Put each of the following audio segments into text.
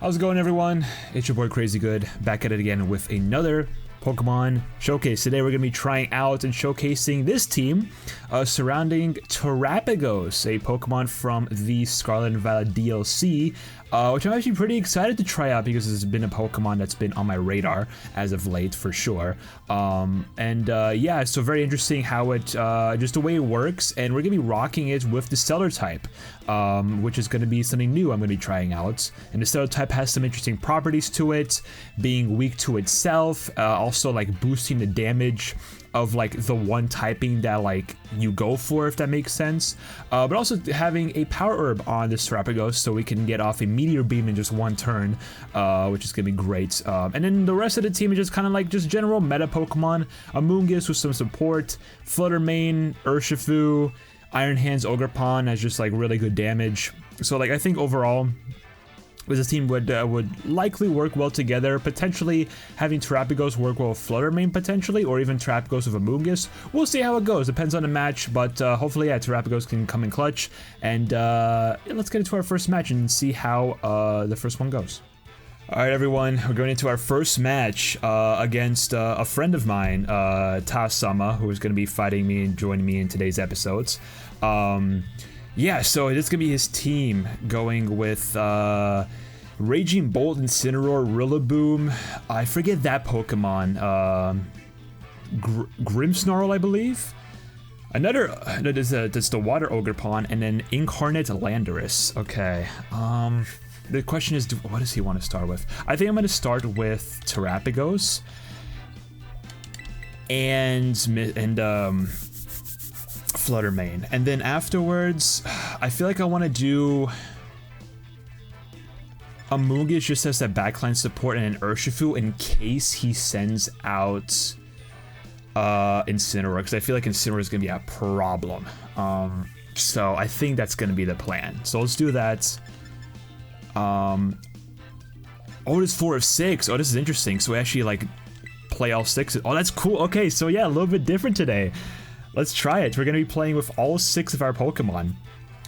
How's it going, everyone? It's your boy Crazy Good, back at it again with another Pokemon Showcase. Today we're going to be trying out and showcasing this team surrounding Terapagos, a Pokemon from the Scarlet and Violet DLC, which I'm actually pretty excited to try out because it's been a Pokemon that's been on my radar as of late for sure. Yeah, so very interesting how it, just the way it works, and we're going to be rocking it with the Stellar type, which is going to be something new I'm going to be trying out. And the Stellar type has some interesting properties to it, being weak to itself, also like boosting the damage of like the one typing that like you go for, if that makes sense, but also having a power herb on this Terapagos so we can get off a meteor beam in just one turn, which is gonna be great. And then the rest of the team is just kind of like just general meta Pokemon. Amoonguss with some support, Flutter main, Urshifu, Iron Hands, Ogerpon has just like really good damage. So like I think overall this team would likely work well together, potentially having Terapagos work well with Flutter main potentially, or even Terapagos with Amoonguss. We'll see how it goes, depends on the match, but hopefully yeah, Terapagos can come in clutch, and let's get into our first match and see how the first one goes. Alright everyone, we're going into our first match against a friend of mine, Ta-sama, who is going to be fighting me and joining me in today's episodes. Yeah, so it's gonna be his team going with Raging Bolt, Incineroar, Rillaboom. I forget that Pokemon. Grimmsnarl, I believe. Another that's the Water Ogerpon, and then Incarnate Landorus. Okay. The question is, what does he want to start with? I think I'm gonna start with Terapagos and Flutter main, and then afterwards I feel like I want to do Amoonguss just as that backline support and an Urshifu in case he sends out Incineroar, because I feel like Incineroar is gonna be a problem. So I think that's gonna be the plan, so let's do that. Oh, it's 4 of 6. Oh, this is interesting, so we actually like play all 6. Oh, that's cool. Okay, so yeah, a little bit different today. Let's try it. We're gonna be playing with all 6 of our Pokemon.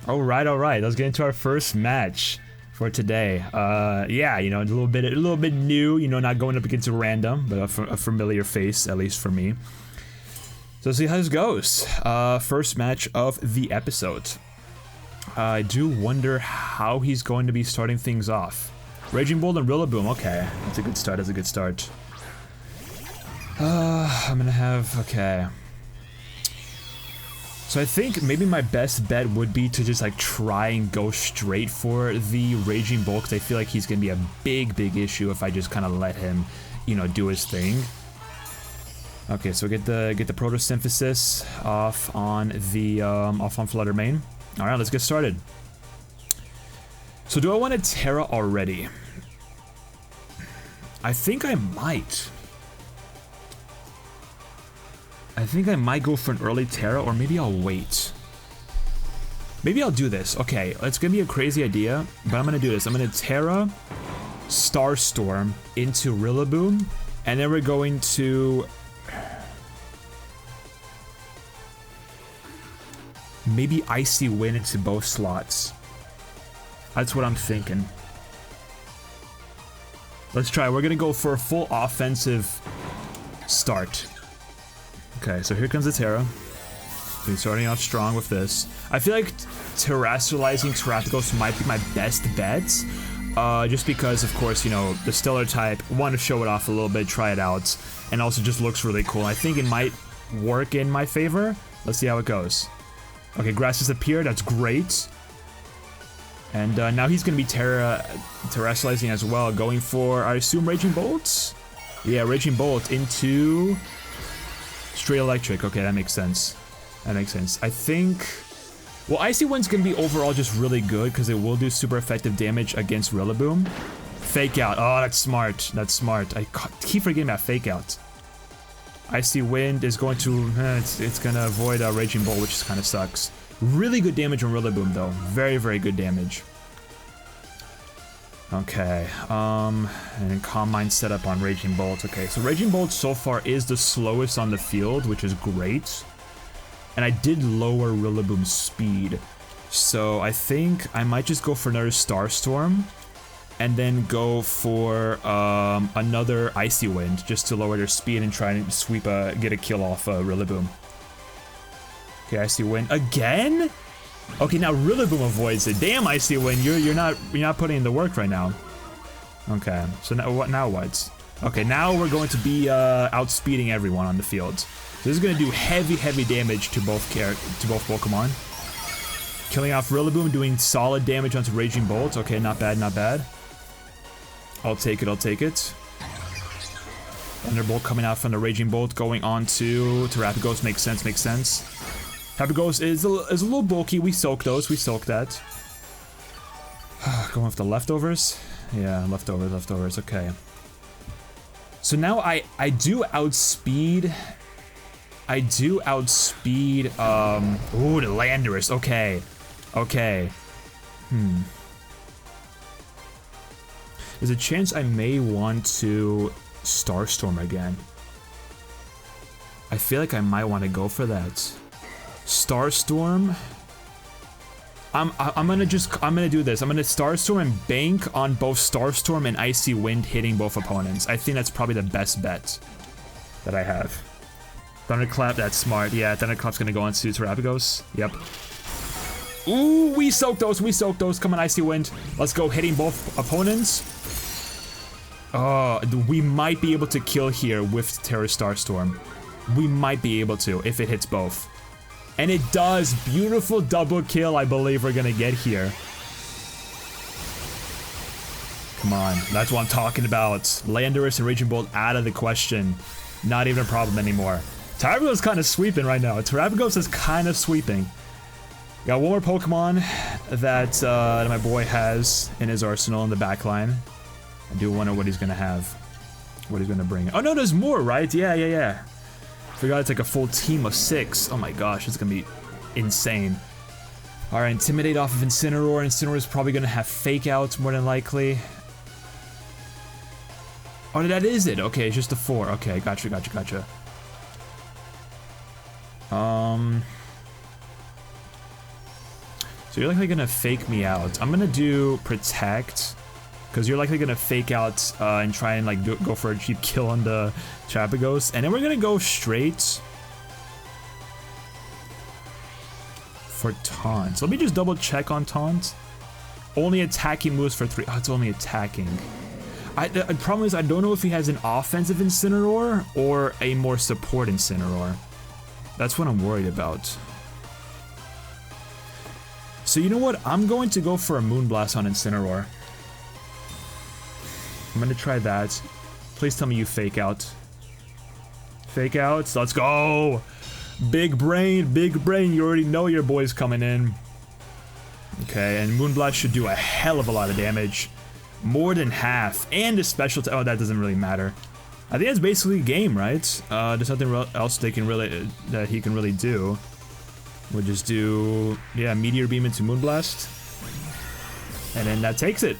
Alright, let's get into our first match for today. Yeah, you know, a little bit new, you know, not going up against a random, but a familiar face, at least for me. So let's see how this goes. First match of the episode. I do wonder how he's going to be starting things off. Raging Bolt and Rillaboom, okay. That's a good start, I'm gonna have, okay. So I think maybe my best bet would be to just like try and go straight for the Raging Bolt, because I feel like he's gonna be a big issue if I just kind of let him, you know, do his thing. Okay, so get the Photosynthesis off on the Flutter main. All right, let's get started. So do I want to Terra already? I think I might. I think I might go for an early Terra, or maybe I'll wait. Maybe I'll do this. Okay, it's gonna be a crazy idea, but I'm gonna do this. I'm gonna Terra Starstorm into Rillaboom, and then we're going to maybe Icy Wind into both slots. That's what I'm thinking. Let's try. We're gonna go for a full offensive start. Okay, so here comes the Terra. We're starting off strong with this. I feel like terrestrializing Terapagos might be my best bet, just because, of course, you know, the Stellar type, want to show it off a little bit, try it out, and also just looks really cool. I think it might work in my favor. Let's see how it goes. Okay, Grass has appeared, that's great. And now he's going to be terrestrializing as well, going for, I assume, Raging Bolts? Yeah, Raging Bolt into Straight Electric. Okay, that makes sense. I think, well, Icy Wind's gonna be overall just really good because it will do super effective damage against Rillaboom. Fake Out. Oh, that's smart. I keep forgetting about Fake Out. Icy Wind is going to, it's gonna avoid Raging Bolt, which kind of sucks. Really good damage on Rillaboom though. Very good damage. Okay, and then Calm Mind set up on Raging Bolt. Okay, so Raging Bolt so far is the slowest on the field, which is great. And I did lower Rillaboom's speed. So I think I might just go for another Starstorm. and then go for another Icy Wind just to lower their speed and try and sweep get a kill off Rillaboom. Okay, Icy Wind again. Okay, now Rillaboom avoids it. Damn, Icy Wind, you're not putting in the work right now. Okay, so now what? Now what? Okay, now we're going to be outspeeding everyone on the field. So this is going to do heavy damage to both Pokemon. Killing off Rillaboom, doing solid damage onto Raging Bolt. Okay, not bad, not bad. I'll take it, I'll take it. Thunderbolt coming out from the Raging Bolt, going on to Terapagos. Makes sense, makes sense. Terapagos is a little bulky. We soak those, we soak that. Going with the leftovers. Yeah, leftovers, okay. So now I do outspeed. Ooh, the Landorus, okay. Okay. There's a chance I may want to Starstorm again. I feel like I might want to go for that. Starstorm. I'm gonna do this. I'm gonna Starstorm and bank on both Starstorm and Icy Wind hitting both opponents. I think that's probably the best bet that I have. Thunderclap, that's smart. Yeah, Thunderclap's gonna go on to Terapagos. Yep. Ooh, we soak those, Come on, Icy Wind. Let's go, hitting both opponents. Oh, we might be able to kill here with Terra Starstorm. We might be able to if it hits both. And it does. Beautiful double kill, I believe we're gonna get here. Come on, that's what I'm talking about. Landorus and Raging Bolt out of the question. Not even a problem anymore. Terapagos is kind of sweeping right now. Terapagos is kind of sweeping. Got one more Pokemon that my boy has in his arsenal in the back line. I do wonder what he's gonna have. What he's gonna bring. Oh no, there's more, right? Yeah. Forgot it's like a full team of 6. Oh my gosh, it's gonna be insane. Alright, Intimidate off of Incineroar. Incineroar is probably gonna have Fake Out more than likely. Oh, that is it. Okay, it's just a 4. Okay, gotcha. So you're likely gonna fake me out. I'm gonna do Protect, because you're likely gonna fake out and try and like go for a cheap kill on the Terapagos, and then we're gonna go straight for Taunt. So let me just double check on Taunt. Only attacking moves for 3. Oh, it's only attacking. The problem is I don't know if he has an offensive Incineroar or a more support Incineroar. That's what I'm worried about. So you know what? I'm going to go for a Moonblast on Incineroar. I'm gonna try that. Please tell me you Fake Out. Fake Outs, let's go! Big brain. You already know your boy's coming in. Okay, and Moonblast should do a hell of a lot of damage. More than half. And a special oh, that doesn't really matter. I think that's basically game, right? There's nothing else they can really that he can really do. We'll just do, yeah, Meteor Beam into Moonblast. And then that takes it.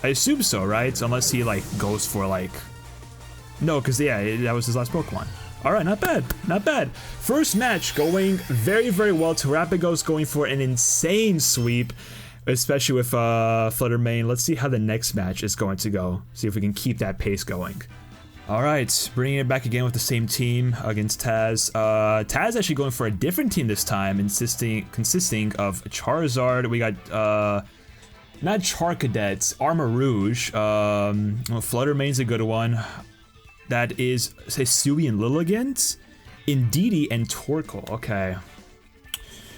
I assume so, right? Unless he, like, goes for, like... No, because, yeah, that was his last Pokemon. Alright, not bad. First match going very well. Terapagos going for an insane sweep, especially with Flutter main. Let's see how the next match is going to go. See if we can keep that pace going. Alright, bringing it back again with the same team against Taz. Taz actually going for a different team this time, consisting of Charizard. We got, not Charcadet, Armarouge. Flutter main's a good one. That is Hisuian Lilligant, Indeedee, and Torkoal. Okay.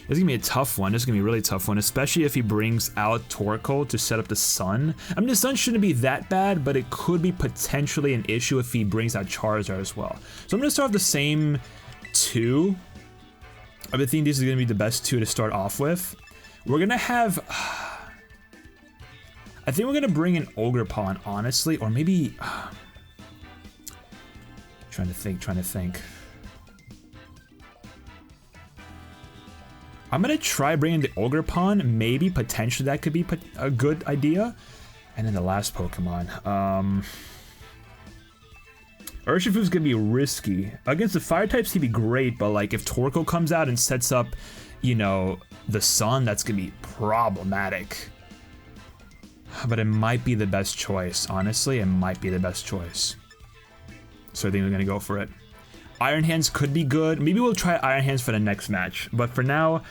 This is gonna be a tough one. This is gonna be a really tough one, especially if he brings out Torkoal to set up the Sun. I mean, the Sun shouldn't be that bad, but it could be potentially an issue if he brings out Charizard as well. So I'm gonna start with the same 2. I think these are gonna be the best 2 to start off with. We're gonna have... I think we're gonna bring in Ogerpon, honestly, or maybe... Trying to think. I'm gonna try bringing the Ogerpon. Maybe, potentially, that could be a good idea. And then the last Pokemon. Urshifu's gonna be risky. Against the Fire types, he'd be great, but like if Torkoal comes out and sets up, you know, the Sun, that's gonna be problematic. But it might be the best choice. Honestly, it might be the best choice. So I think we're gonna go for it. Iron Hands could be good. Maybe we'll try Iron Hands for the next match. But for now,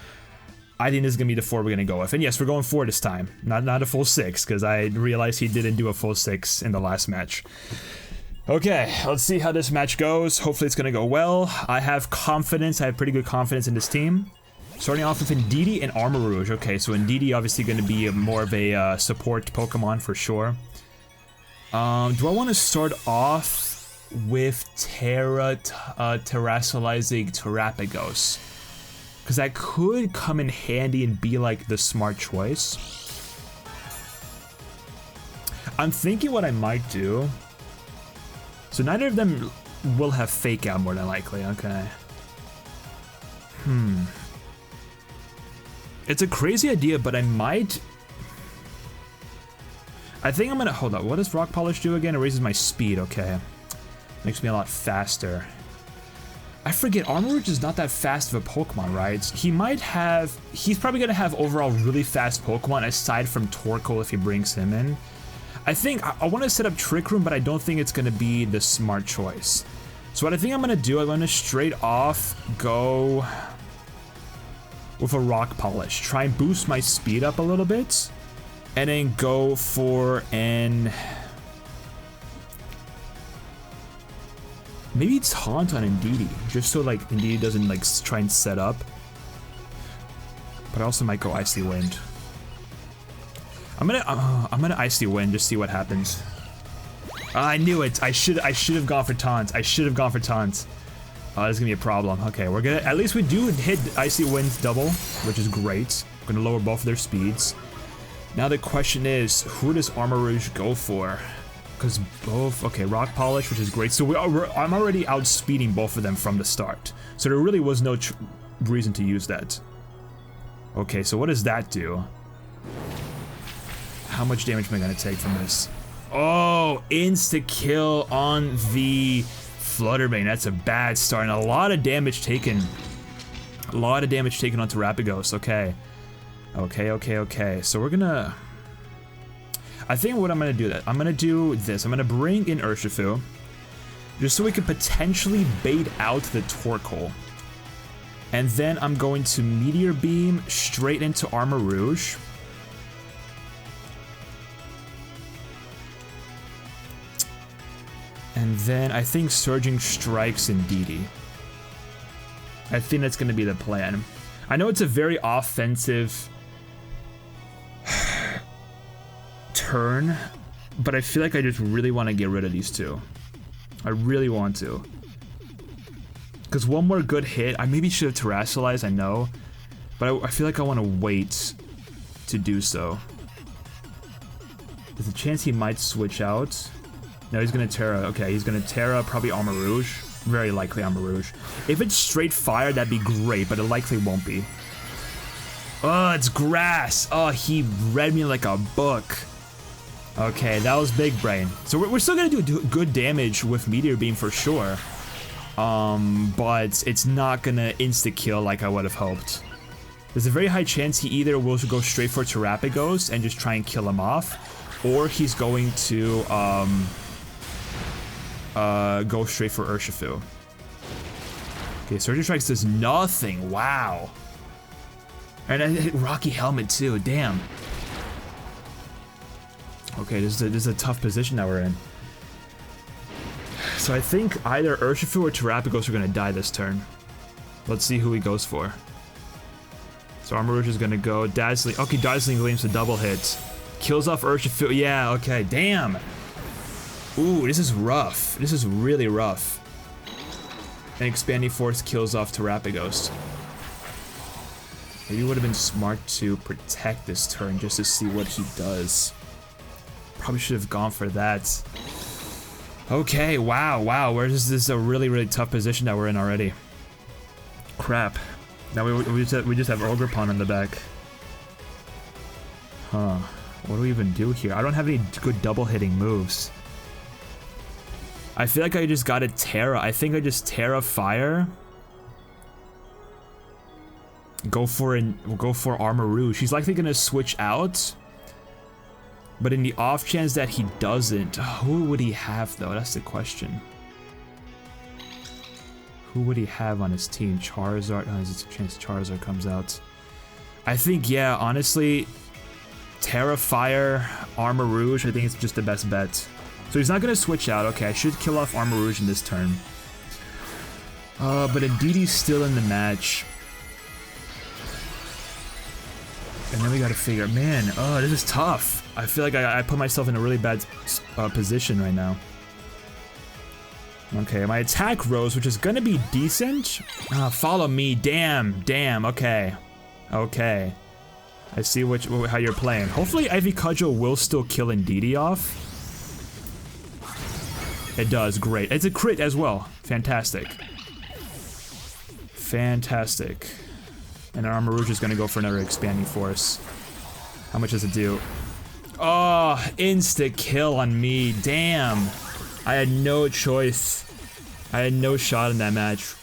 I think this is gonna be the 4 we're gonna go with. And yes, we're going 4 this time. Not a full 6, because I realized he didn't do a full 6 in the last match. Okay, let's see how this match goes. Hopefully it's gonna go well. I have confidence. I have pretty good confidence in this team. Starting off with Indeedee and Armor Rouge. Okay, so Indeedee obviously going to be more of a support Pokemon for sure. Do I want to start off with Terrasolizing Terapagos? Because that could come in handy and be like the smart choice. I'm thinking what I might do. So neither of them will have Fake Out more than likely. Okay. It's a crazy idea, but I might... I think I'm gonna... Hold up, what does Rock Polish do again? It raises my speed, okay. Makes me a lot faster. I forget, Armor Rouge is not that fast of a Pokemon, right? He might have... He's probably gonna have overall really fast Pokemon, aside from Torkoal if he brings him in. I think... I want to set up Trick Room, but I don't think it's gonna be the smart choice. So what I think I'm gonna do, I'm gonna straight off go... with a Rock Polish. Try and boost my speed up a little bit. And then go for an... Maybe it's Taunt on Indeedee. Just so like Indeedee doesn't like try and set up. But I also might go Icy Wind. I'm gonna Icy Wind, just see what happens. I knew it. I should have gone for Taunt. I should have gone for Taunt. Oh, this is gonna be a problem. Okay, we're gonna... At least we do hit Icy Winds double, which is great. We're gonna lower both of their speeds. Now the question is, who does Armor Rouge go for? Because both... Okay, Rock Polish, which is great. So I'm already outspeeding both of them from the start. So there really was no reason to use that. Okay, so what does that do? How much damage am I gonna take from this? Oh, insta-kill on the... Fluttermane, that's a bad start, and a lot of damage taken. A lot of damage taken on Terapagos, okay. Okay, so we're gonna... I think what I'm gonna do I'm gonna do this. I'm gonna bring in Urshifu, just so we can potentially bait out the Torkoal. And then I'm going to Meteor Beam straight into Armor Rouge. And then I think Surging Strikes Indeedee. I think that's going to be the plan. I know it's a very offensive turn, but I feel like I just really want to get rid of these two. I really want to. Because one more good hit, I maybe should have Terrasolized, I know, but I feel like I want to wait to do so. There's a chance he might switch out. No, he's gonna Terra. Okay, he's gonna Terra, probably Armor Rouge. Very likely Armor Rouge. If it's straight fire, that'd be great, but it likely won't be. Oh, it's grass. Oh, he read me like a book. Okay, that was big brain. So we're still gonna do good damage with Meteor Beam for sure. But it's not gonna insta-kill like I would have hoped. There's a very high chance he either will go straight for Terapagos and just try and kill him off, or he's going to, go straight for Urshifu. Okay, Surging Strikes does nothing. Wow. And I hit Rocky Helmet too. Damn. Okay, this is a tough position that we're in. So I think either Urshifu or Terapagos are gonna die this turn. Let's see who he goes for. So Armor Rouge is gonna go Dazzling. Okay, Dazzling Gleam's a double hit. Kills off Urshifu. Yeah, okay, damn. Ooh, this is rough. This is really rough. And Expanding Force kills off Terapagos. Maybe it would have been smart to protect this turn just to see what he does. Probably should have gone for that. Okay, wow. This is a really tough position that we're in already. Crap. Now we just have Ogerpon in the back. Huh. What do we even do here? I don't have any good double hitting moves. I feel like I just got a Terra. I think I just Terra Fire. Go for Armor Rouge. He's likely gonna switch out. But in the off chance that he doesn't, who would he have though? That's the question. Who would he have on his team? Charizard? Oh, there's a chance Charizard comes out. I think, yeah, honestly, Terra, Fire, Armor Rouge, I think it's just the best bet. So he's not going to switch out. Okay, I should kill off Armor Rouge in this turn. But Indeedee's still in the match. And then we got to figure, man, oh, this is tough. I feel like I put myself in a really bad position right now. Okay, my attack rose, which is going to be decent. Follow me, damn, okay. Okay. I see how you're playing. Hopefully Ivy Cudgel will still kill Indeedee off. It does, great. It's a crit as well. Fantastic. Fantastic. And Armor Rouge is gonna go for another Expanding Force. How much does it do? Oh, insta kill on me, damn. I had no choice. I had no shot in that match.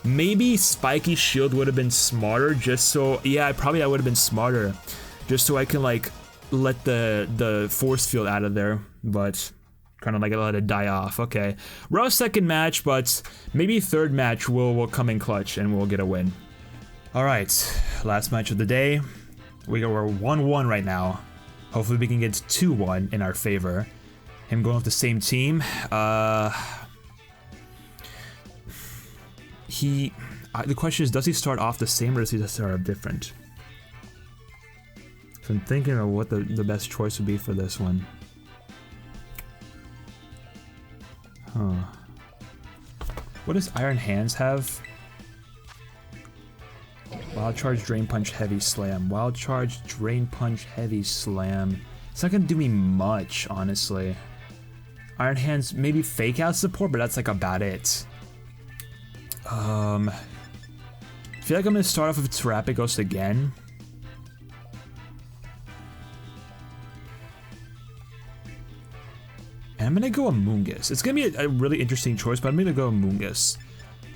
Maybe Spiky Shield would have been smarter, just so, yeah, I would have been smarter, just so I can like let the force field out of there, but kind of like let it die off. Okay, rough second match, but maybe third match will come in clutch and we'll get a win. All right, last match of the day. We're 1-1 right now. Hopefully we can get 2-1 in our favor. Him going with the same team. The question is, does he start off the same or does he start off different? So I'm thinking of what the best choice would be for this one. Huh. What does Iron Hands have? Wild Charge, Drain Punch, Heavy Slam. Wild Charge, Drain Punch, Heavy Slam. It's not gonna do me much, honestly. Iron Hands, maybe Fake Out support, but that's like about it. I feel like I'm gonna start off with Terapagos again. And I'm gonna go Amoonguss. It's gonna be a really interesting choice, but I'm gonna go Amoonguss.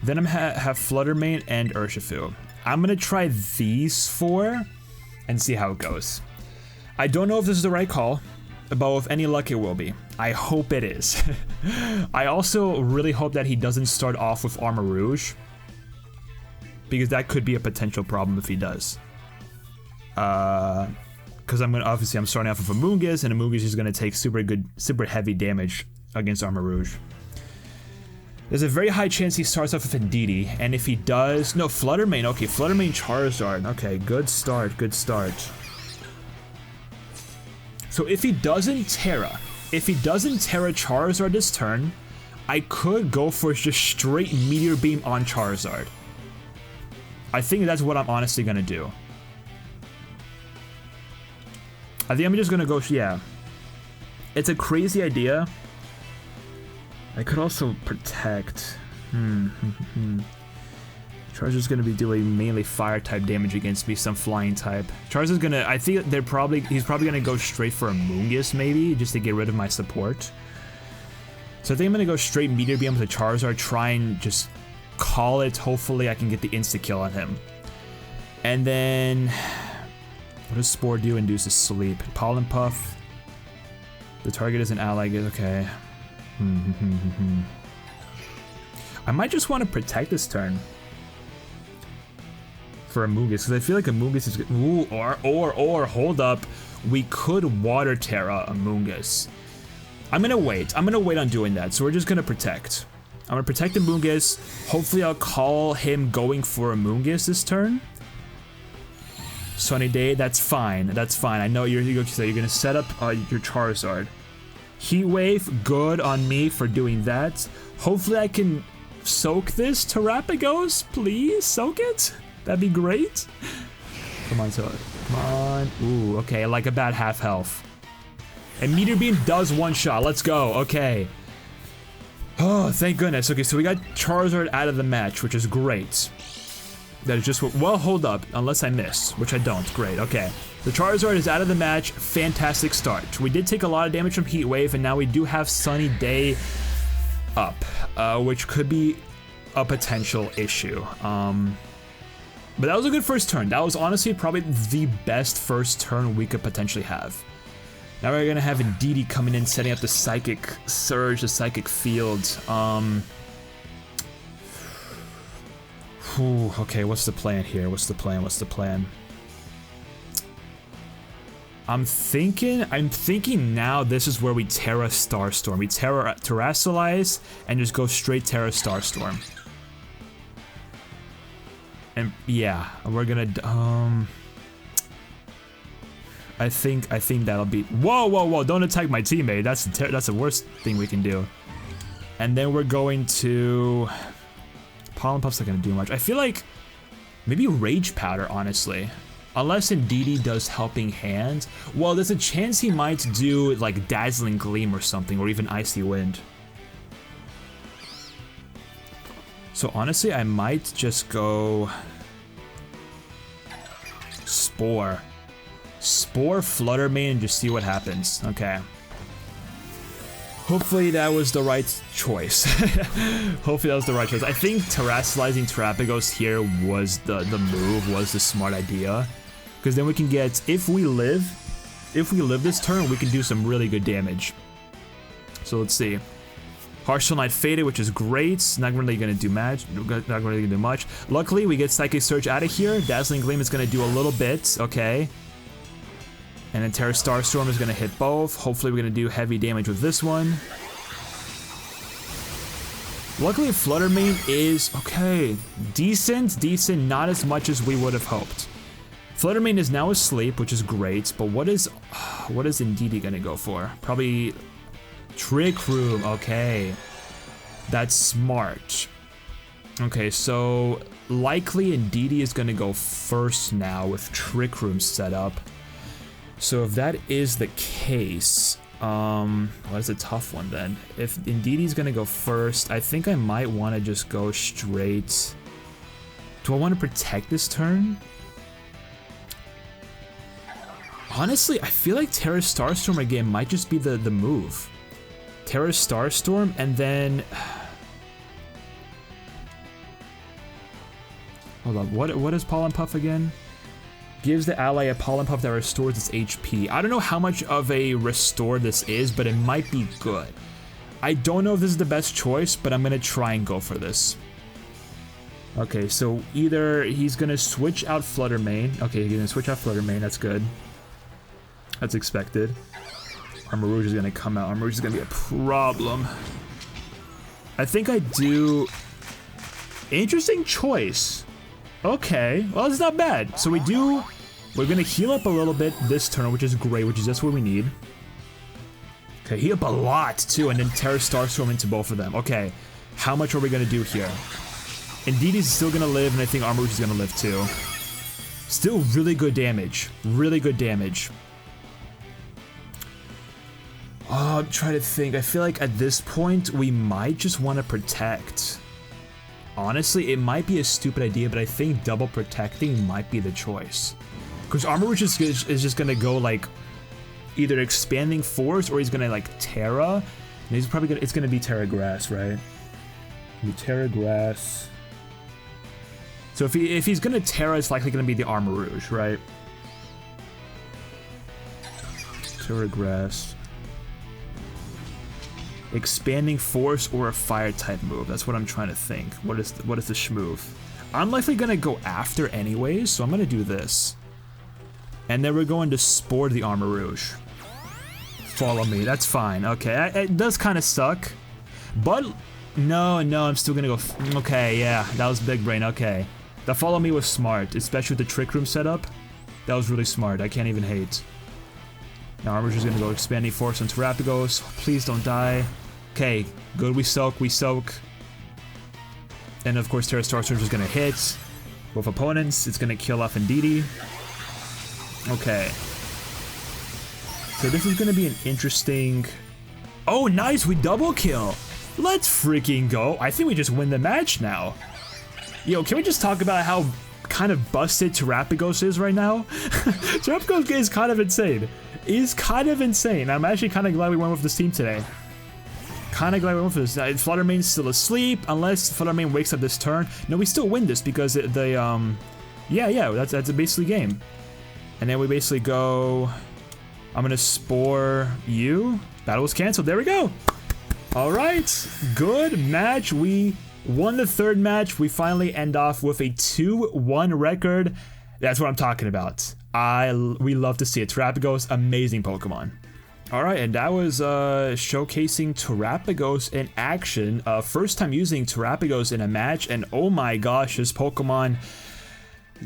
Then I'm have Flutter Mane and Urshifu. I'm gonna try these four and see how it goes. I don't know if this is the right call, but with any luck it will be. I hope it is. I also really hope that he doesn't start off with Armor Rouge, because that could be a potential problem if he does. Because I'm starting off with Amoonguss, and Amoonguss is gonna take super heavy damage against Armor Rouge. There's a very high chance he starts off with Indeedee, and if he does, no, Flutter Mane. Okay, Flutter Mane Charizard. Okay, good start, good start. So if he doesn't Terra Charizard this turn, I could go for just straight Meteor Beam on Charizard. I think that's what I'm honestly gonna do. I think I'm just gonna go, yeah. It's a crazy idea. I could also protect. Charizard's gonna be doing mainly fire type damage against me, some flying type. Charizard's gonna, I think he's probably gonna go straight for Amoonguss maybe, just to get rid of my support. So I think I'm gonna go straight Meteor Beam to Charizard, try and just call it. Hopefully I can get the insta kill on him. And then, what does Spore do? Induces sleep. Pollen Puff. The target is an ally, okay. I might just want to protect this turn for Amoonguss, because I feel like Amoonguss is good. Ooh, or hold up, we could Water Terra Amoonguss. I'm gonna wait on doing that, so we're just gonna protect. I'm gonna protect Amoonguss. Hopefully I'll call him going for Amoonguss this turn. Sunny Day, that's fine, I know you're gonna set up your Charizard. Heat Wave, good on me for doing that. Hopefully I can soak this Terapagos, please, soak it. That'd be great. Come on, come on. Ooh, okay, like about half health. And Meteor Beam does one shot, let's go, okay. Oh, thank goodness. Okay, so we got Charizard out of the match, which is great. That is just, well, hold up, unless I miss, which I don't, great, okay. The Charizard is out of the match, fantastic start. We did take a lot of damage from Heat Wave, and now we do have Sunny Day up, which could be a potential issue. But that was a good first turn. That was honestly probably the best first turn we could potentially have. Now we're gonna have Indeedee coming in, setting up the Psychic Surge, the Psychic Field. Okay, what's the plan here? What's the plan? I'm thinking now this is where we Terra Starstorm. We Terrasilize and just go straight Terra Starstorm. And yeah, we're gonna I think that'll be. Whoa! Don't attack my teammate. That's the worst thing we can do. And then we're going to. Pollen Puff's not gonna do much. I feel like maybe Rage Powder, honestly. Unless Indeedee does Helping Hand. Well, there's a chance he might do like Dazzling Gleam or something, or even Icy Wind. So honestly, I might just go Spore. Spore Flutter Mane and just see what happens. Okay. Hopefully that was the right choice. Hopefully that was the right choice. I think Terrasilizing Terapagos here was the move, was the smart idea. Because then we can get, if we live this turn, we can do some really good damage. So let's see. Harsh Knight Faded, which is great. Not really gonna do much. Luckily, we get Psychic Surge out of here. Dazzling Gleam is gonna do a little bit. Okay. And then Terra Starstorm is gonna hit both. Hopefully, we're gonna do heavy damage with this one. Luckily, Flutter Mane is okay. Decent. Not as much as we would have hoped. Flutter Mane is now asleep, which is great. But what is Indeedee gonna go for? Probably Trick Room. Okay, that's smart. Okay, so likely Indeedee is gonna go first now with Trick Room set up. So if that is the case, well, that's a tough one then. If Indeedee's gonna go first, I think I might want to just go straight. Do I want to protect this turn? Honestly, I feel like Terra Starstorm again might just be the move. Terra Starstorm and then. Hold on, what is Pollen Puff again? Gives the ally a Pollen Puff that restores its HP. I don't know how much of a restore this is, but it might be good. I don't know if this is the best choice, but I'm gonna try and go for this. Okay, so either he's gonna switch out Flutter Mane. Okay, he's gonna switch out Flutter Mane, that's good. That's expected. Armor Rouge is gonna come out. Armor Rouge is gonna be a problem. I think I do. Interesting choice. Okay, well, it's not bad. So we're gonna heal up a little bit this turn, which is great, which is just what we need. Okay, heal up a lot too, and then Terra Starstorm into both of them. Okay, how much are we gonna do here? Indeedee's still gonna live, and I think Armor Rouge is gonna live too. Still really good damage. Really good damage. Oh, I'm trying to think. I feel like at this point, we might just want to protect. Honestly, it might be a stupid idea, but I think double protecting might be the choice. Because Armor Rouge is just gonna go like either Expanding Force or he's gonna like Terra. And he's probably it's gonna be Terra Grass, right? Terra Grass. So if he's gonna Terra, it's likely gonna be the Armor Rouge, right? Terra Grass. Expanding Force or a Fire type move. That's what I'm trying to think. What is the schmoove? I'm likely gonna go after anyways, so I'm gonna do this. And then we're going to Spore the Armor Rouge. Follow me. That's fine. Okay, it does kind of suck, but no, I'm still gonna go. Okay, yeah, that was big brain. Okay, the follow me was smart, especially with the Trick Room setup. That was really smart. I can't even hate. Now Armor Rouge is gonna go Expanding Force on Terapagos. Please don't die. Okay, good. We soak. And of course, Terra Starstorm is gonna hit both opponents. It's gonna kill off Indeedee. Okay. So this is gonna be an interesting. Oh, nice! We double kill. Let's freaking go! I think we just win the match now. Yo, can we just talk about how kind of busted Terapagos is right now? Terapagos is kind of insane. I'm actually kind of glad we went with this team today. Flutter Mane's still asleep, unless Flutter Mane wakes up this turn. No, we still win this because that's basically game. And then we basically go. I'm gonna spore you. Battle was canceled. There we go. All right, good match. We won the 3rd match. We finally end off with a 2-1 record. That's what I'm talking about. We love to see it. Terapagos, amazing Pokemon. All right, and that was showcasing Terapagos in action. First time using Terapagos in a match, and oh my gosh, this Pokemon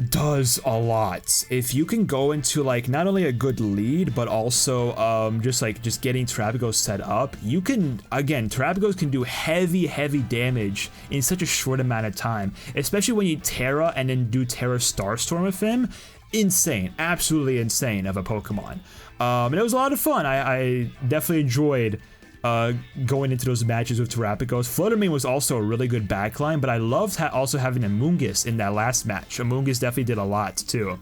does a lot. If you can go into like not only a good lead, but also just getting Terapagos set up, you can, again, Terapagos can do heavy damage in such a short amount of time, especially when you Terra and then do Terra Starstorm with him. Insane, absolutely insane of a Pokemon. And it was a lot of fun. I definitely enjoyed going into those matches with Terapagos. Flutter was also a really good backline, but I loved also having Amoonguss in that last match. Amoonguss definitely did a lot too.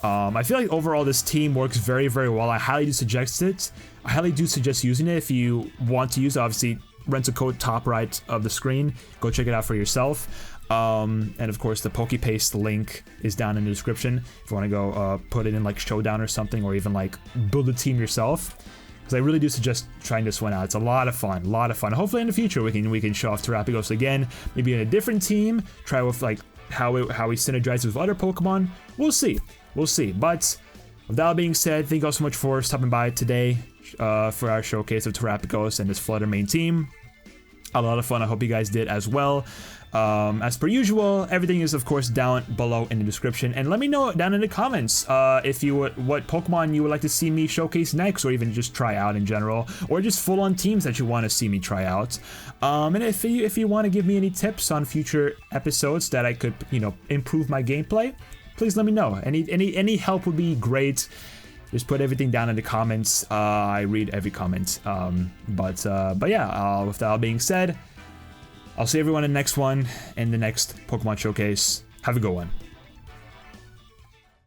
I feel like overall this team works very well. I highly do suggest it. I highly do suggest using it if you want to use it. Obviously, rental code top right of the screen. Go check it out for yourself. And of course the PokePaste link is down in the description if you want to go put it in like Showdown or something, or even like build a team yourself, because I really do suggest trying this one out. It's a lot of fun, Hopefully in the future we can show off Terapagos again, maybe in a different team, try with like how he synergizes with other Pokemon. We'll see. But with that being said, thank you all so much for stopping by today for our showcase of Terapagos and this Flutter main team. A lot of fun. I hope you guys did as well. As per usual, everything is of course down below in the description, and let me know down in the comments what Pokemon you would like to see me showcase next, or even just try out in general, or just full-on teams that you want to see me try out. And if you want to give me any tips on future episodes that I could, improve my gameplay, please let me know. Any help would be great. Just put everything down in the comments. I read every comment. But yeah, with that all being said, I'll see everyone in the next one, in the next Pokemon Showcase. Have a good one.